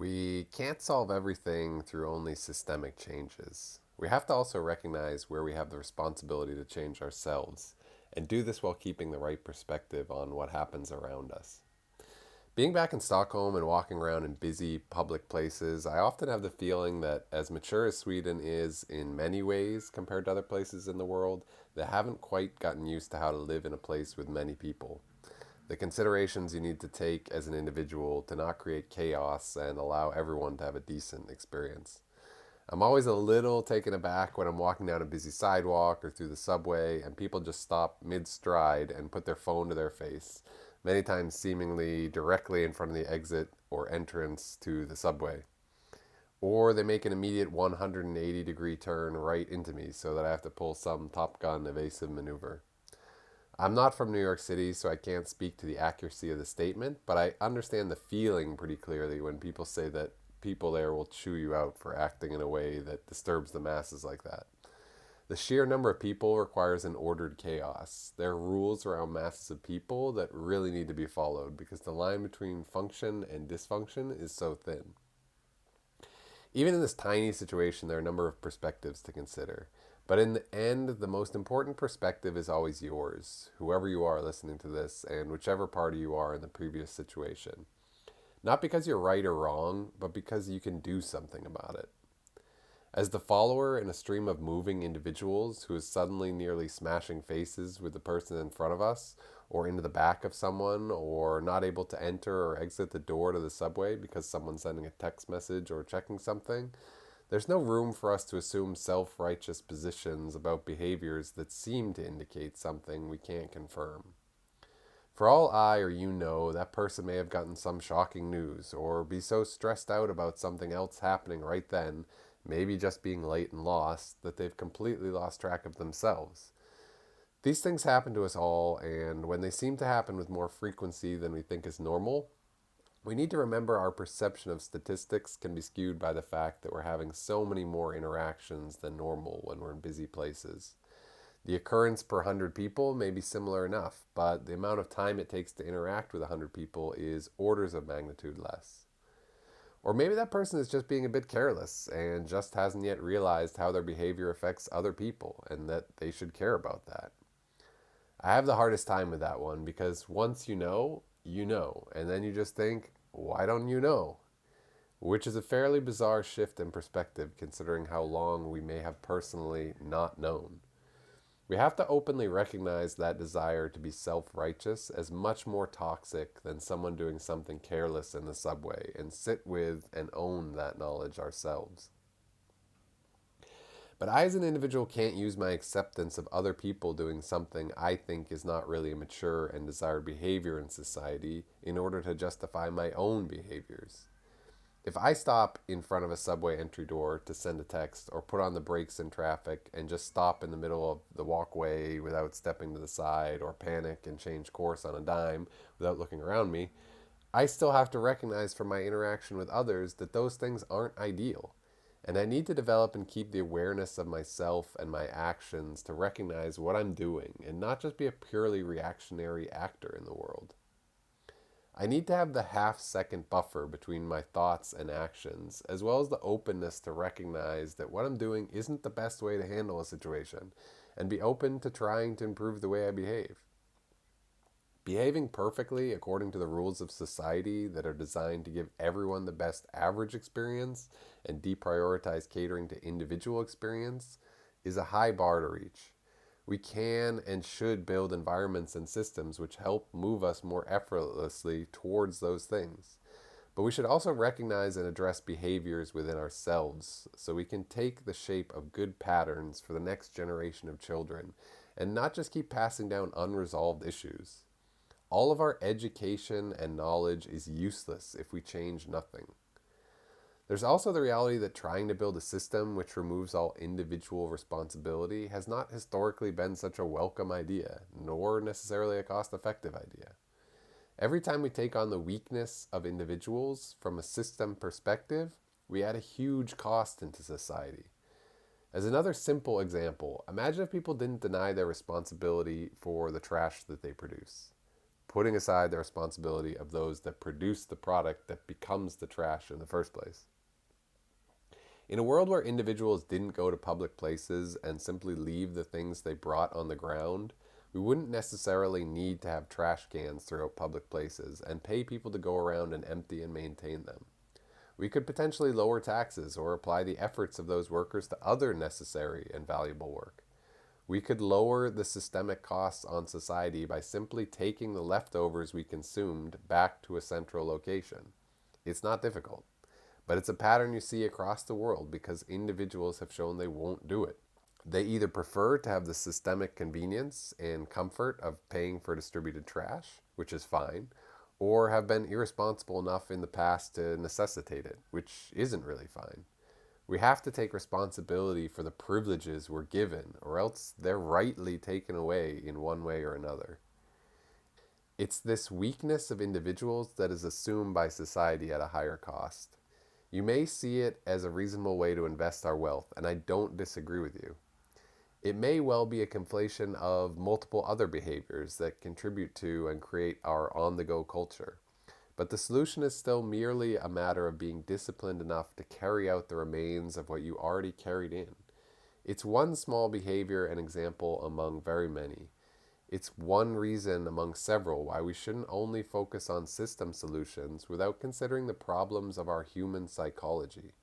We can't solve everything through only systemic changes. We have to also recognize where we have the responsibility to change ourselves and do this while keeping the right perspective on what happens around us. Being back in Stockholm and walking around in busy public places, I often have the feeling that as mature as Sweden is in many ways compared to other places in the world, they haven't quite gotten used to how to live in a place with many people. The considerations you need to take as an individual to not create chaos and allow everyone to have a decent experience. I'm always a little taken aback when I'm walking down a busy sidewalk or through the subway and people just stop mid stride and put their phone to their face, many times seemingly directly in front of the exit or entrance to the subway. Or they make an immediate 180-degree turn right into me so that I have to pull some Top Gun evasive maneuver. I'm not from New York City, so I can't speak to the accuracy of the statement, but I understand the feeling pretty clearly when people say that people there will chew you out for acting in a way that disturbs the masses like that. The sheer number of people requires an ordered chaos. There are rules around masses of people that really need to be followed because the line between function and dysfunction is so thin. Even in this tiny situation, there are a number of perspectives to consider. But in the end, the most important perspective is always yours, whoever you are listening to this, and whichever party you are in the previous situation. Not because you're right or wrong, but because you can do something about it. As the follower in a stream of moving individuals who is suddenly nearly smashing faces with the person in front of us, or into the back of someone, or not able to enter or exit the door to the subway because someone's sending a text message or checking something, there's no room for us to assume self righteous positions about behaviors that seem to indicate something we can't confirm. For all I or you know, that person may have gotten some shocking news, or be so stressed out about something else happening right then, maybe just being late and lost, that they've completely lost track of themselves. These things happen to us all, and when they seem to happen with more frequency than we think is normal, we need to remember our perception of statistics can be skewed by the fact that we're having so many more interactions than normal when we're in busy places. The occurrence per 100 people may be similar enough, but the amount of time it takes to interact with 100 people is orders of magnitude less. Or maybe that person is just being a bit careless and just hasn't yet realized how their behavior affects other people and that they should care about that. I have the hardest time with that one because once you know, and then you just think, why don't you know? Which is a fairly bizarre shift in perspective considering how long we may have personally not known. We have to openly recognize that desire to be self righteous as much more toxic than someone doing something careless in the subway and sit with and own that knowledge ourselves. But I, as an individual, can't use my acceptance of other people doing something I think is not really a mature and desired behavior in society in order to justify my own behaviors. If I stop in front of a subway entry door to send a text or put on the brakes in traffic and just stop in the middle of the walkway without stepping to the side or panic and change course on a dime without looking around me, I still have to recognize from my interaction with others that those things aren't ideal. And I need to develop and keep the awareness of myself and my actions to recognize what I'm doing and not just be a purely reactionary actor in the world. I need to have the half-second buffer between my thoughts and actions, as well as the openness to recognize that what I'm doing isn't the best way to handle a situation, and be open to trying to improve the way I behave. Behaving perfectly according to the rules of society that are designed to give everyone the best average experience and deprioritize catering to individual experience is a high bar to reach. We can and should build environments and systems which help move us more effortlessly towards those things. But we should also recognize and address behaviors within ourselves so we can take the shape of good patterns for the next generation of children and not just keep passing down unresolved issues. All of our education and knowledge is useless if we change nothing. There's also the reality that trying to build a system which removes all individual responsibility has not historically been such a welcome idea, nor necessarily a cost effective idea. Every time we take on the weakness of individuals from a system perspective, we add a huge cost into society. As another simple example, imagine if people didn't deny their responsibility for the trash that they produce. putting aside the responsibility of those that produce the product that becomes the trash in the first place. In a world where individuals didn't go to public places and simply leave the things they brought on the ground, we wouldn't necessarily need to have trash cans throughout public places and pay people to go around and empty and maintain them. We could potentially lower taxes or apply the efforts of those workers to other necessary and valuable work. We could lower the systemic costs on society by simply taking the leftovers we consumed back to a central location. It's not difficult, but it's a pattern you see across the world because individuals have shown they won't do it. They either prefer to have the systemic convenience and comfort of paying for distributed trash, which is fine, or have been irresponsible enough in the past to necessitate it, which isn't really fine. We have to take responsibility for the privileges we're given, or else they're rightly taken away in one way or another. It's this weakness of individuals that is assumed by society at a higher cost. You may see it as a reasonable way to invest our wealth, and I don't disagree with you. It may well be a conflation of multiple other behaviors that contribute to and create our on-the-go culture. But the solution is still merely a matter of being disciplined enough to carry out the remains of what you already carried in. It's one small behavior and example among very many. It's one reason among several why we shouldn't only focus on system solutions without considering the problems of our human psychology.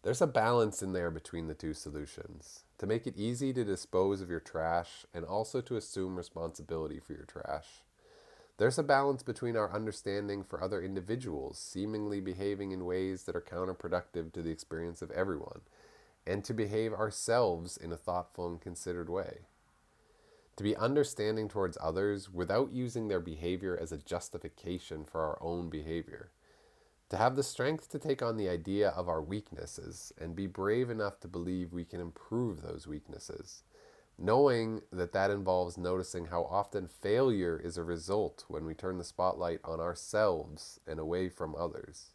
There's a balance in there between the two solutions. To make it easy to dispose of your trash and also to assume responsibility for your trash. There's a balance between our understanding for other individuals seemingly behaving in ways that are counterproductive to the experience of everyone, and to behave ourselves in a thoughtful and considered way. To be understanding towards others without using their behavior as a justification for our own behavior. To have the strength to take on the idea of our weaknesses and be brave enough to believe we can improve those weaknesses, knowing that that involves noticing how often failure is a result when we turn the spotlight on ourselves and away from others.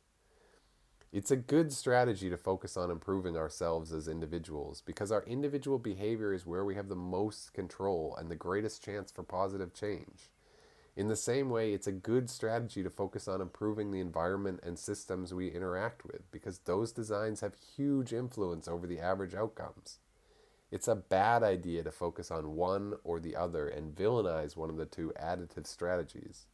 It's a good strategy to focus on improving ourselves as individuals because our individual behavior is where we have the most control and the greatest chance for positive change. In the same way, it's a good strategy to focus on improving the environment and systems we interact with because those designs have huge influence over the average outcomes. It's a bad idea to focus on one or the other and villainize one of the two additive strategies.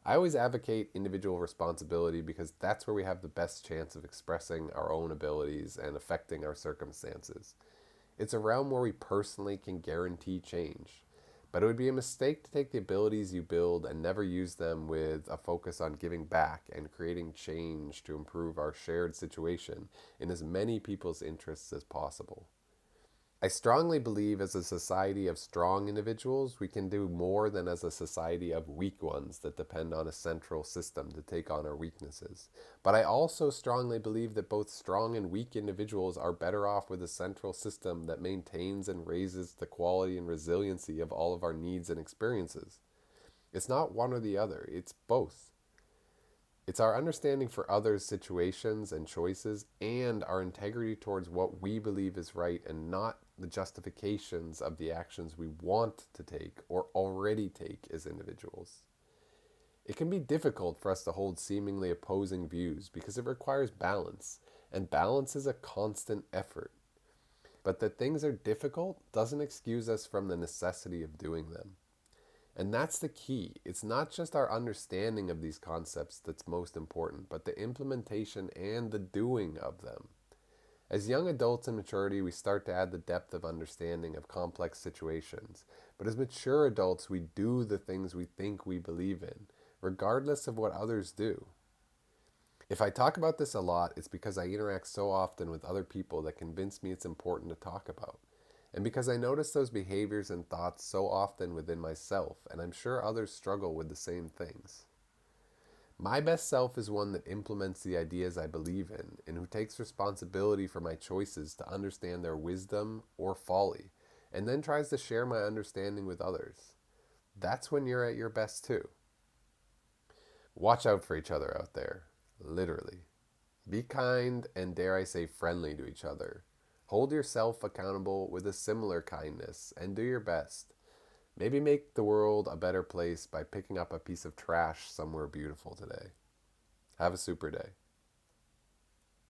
I always advocate individual responsibility because that's where we have the best chance of expressing our own abilities and affecting our circumstances. It's a realm where we personally can guarantee change. But it would be a mistake to take the abilities you build and never use them with a focus on giving back and creating change to improve our shared situation in as many people's interests as possible. I strongly believe as a society of strong individuals, we can do more than as a society of weak ones that depend on a central system to take on our weaknesses. But I also strongly believe that both strong and weak individuals are better off with a central system that maintains and raises the quality and resiliency of all of our needs and experiences. It's not one or the other, it's both. It's our understanding for others' situations and choices and our integrity towards what we believe is right and not the justifications of the actions we want to take or already take as individuals. It can be difficult for us to hold seemingly opposing views because it requires balance, and balance is a constant effort. But that things are difficult doesn't excuse us from the necessity of doing them. And that's the key. It's not just our understanding of these concepts that's most important, but the implementation and the doing of them. As young adults in maturity, we start to add the depth of understanding of complex situations. But as mature adults, we do the things we think we believe in, regardless of what others do. If I talk about this a lot, it's because I interact so often with other people that convince me it's important to talk about. And because I notice those behaviors and thoughts so often within myself, and I'm sure others struggle with the same things. My best self is one that implements the ideas I believe in, and who takes responsibility for my choices to understand their wisdom or folly, and then tries to share my understanding with others. That's when you're at your best too. Watch out for each other out there, literally. Be kind and, dare I say, friendly to each other. Hold yourself accountable with a similar kindness and do your best. Maybe make the world a better place by picking up a piece of trash somewhere beautiful today. Have a super day.